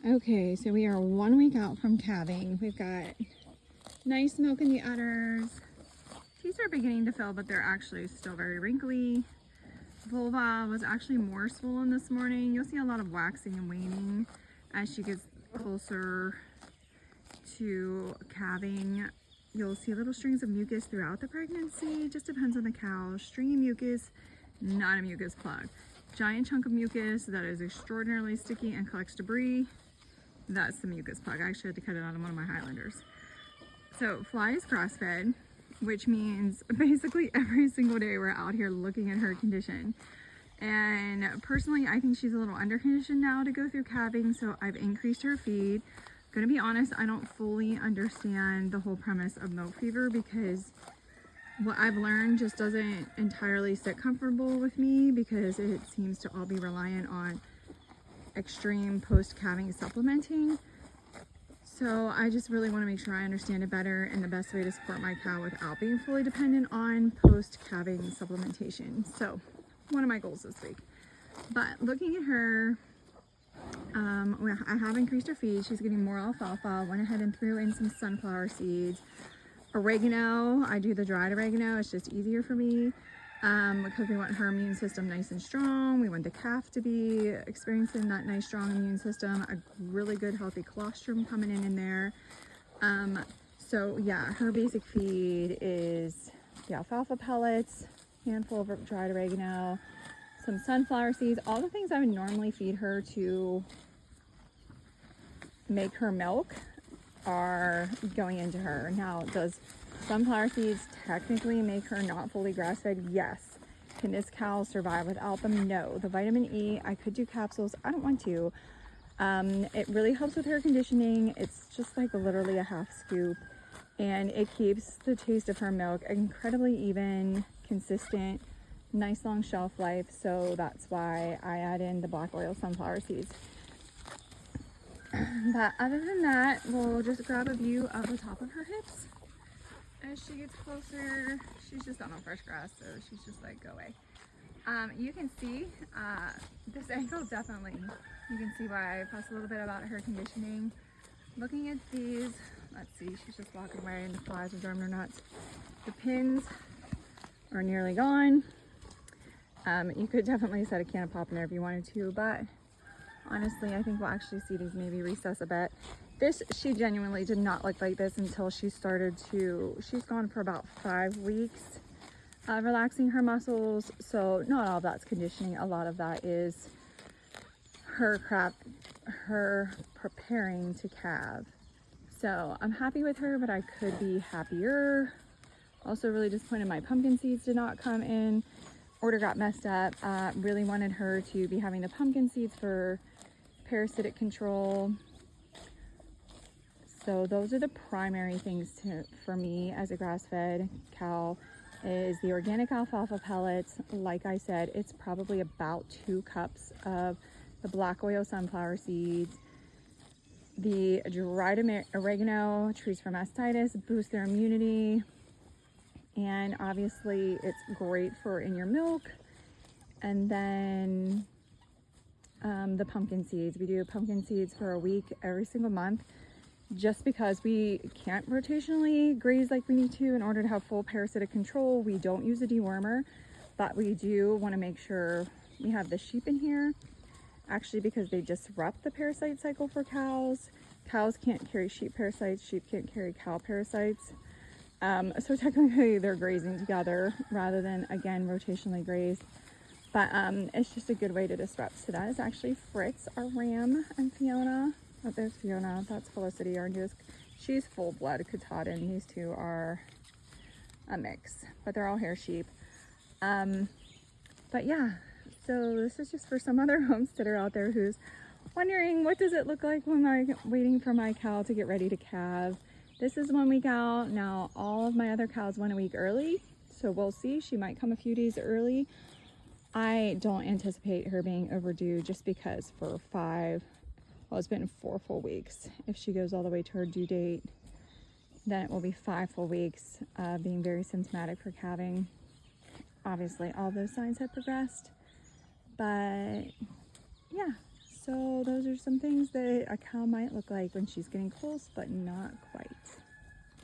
Okay, so we are 1 week out from calving. We've got nice milk in the udders. Teeth are beginning to fill, but they're actually still very wrinkly. Vulva was actually more swollen this morning. You'll see a lot of waxing and waning as she gets closer to calving. You'll see little strings of mucus throughout the pregnancy. Just depends on the cow. Stringy mucus, not a mucus plug. Giant chunk of mucus that is extraordinarily sticky and collects debris. That's the mucus plug. I actually had to cut it out of one of my Highlanders. So Fly is grass-fed, which means basically every single day we're out here looking at her condition. And personally, I think she's a little under-conditioned now to go through calving, so I've increased her feed. Gonna be honest, I don't fully understand the whole premise of milk fever because what I've learned just doesn't entirely sit comfortable with me because it seems to all be reliant on extreme post-calving supplementing. So I just really want to make sure I understand it better and the best way to support my cow without being fully dependent on post-calving supplementation. So one of my goals this week. But looking at her, I have increased her feed. She's getting more alfalfa. Went ahead and threw in some sunflower seeds. Oregano, I do the dried oregano. It's just easier for me because we want her immune system nice and strong. We want the calf to be experiencing that nice strong immune system. A really good healthy colostrum coming in there. So yeah, her basic feed is the alfalfa pellets, handful of dried oregano, some sunflower seeds, all the things I would normally feed her to make her milk are going into her. Now, does sunflower seeds technically make her not fully grass-fed? Yes. Can this cow survive without them? No. The vitamin E, I could do capsules. I don't want to. It really helps with her conditioning. It's just like literally a half scoop, and it keeps the taste of her milk incredibly even, consistent, nice long shelf life. So that's why I add in the black oil sunflower seeds. But other than that, we'll just grab a view of the top of her hips as she gets closer. She's just on fresh grass, so she's just like, go away. You can see this ankle definitely, you can see why I fuss a little bit about her conditioning. Looking at these, let's see, she's just walking away and the flies are driving her nuts. The pins are nearly gone. You could definitely set a can of pop in there if you wanted to, but honestly, I think we'll actually see these maybe recess a bit. This, she genuinely did not look like this until she started to, she's gone for about 5 weeks, relaxing her muscles. So not all of that's conditioning. A lot of that is her preparing to calve. So I'm happy with her, but I could be happier. Also really disappointed my pumpkin seeds did not come in. Order got messed up. Really wanted her to be having the pumpkin seeds for parasitic control. So those are the primary things for me as a grass-fed cow is the organic alfalfa pellets. Like I said, it's probably about 2 cups of the black oil sunflower seeds. The dried oregano treats for mastitis, boost their immunity. And obviously it's great for in your milk. And then the pumpkin seeds. We do pumpkin seeds for a week every single month just because we can't rotationally graze like we need to in order to have full parasitic control. We don't use a dewormer, but we do want to make sure we have the sheep in here actually because they disrupt the parasite cycle for cows. Cows can't carry sheep parasites, sheep can't carry cow parasites. So technically they're grazing together rather than, again, rotationally grazed. But it's just a good way to disrupt. So that is actually Fritz, our ram, and Fiona. Oh, there's Fiona. That's Felicity, our newest. She's full-blood Katahdin. These two are a mix, but they're all hair sheep. But yeah, so this is just for some other homesteader out there who's wondering, what does it look like when I'm waiting for my cow to get ready to calve? This is 1 week out. Now, all of my other cows went a week early, so we'll see. She might come a few days early. I don't anticipate her being overdue just because for 5, well, it's been 4 full weeks. If she goes all the way to her due date, then it will be 5 full weeks being very symptomatic for calving. Obviously, all those signs have progressed, but yeah. So those are some things that a cow might look like when she's getting close, but not quite.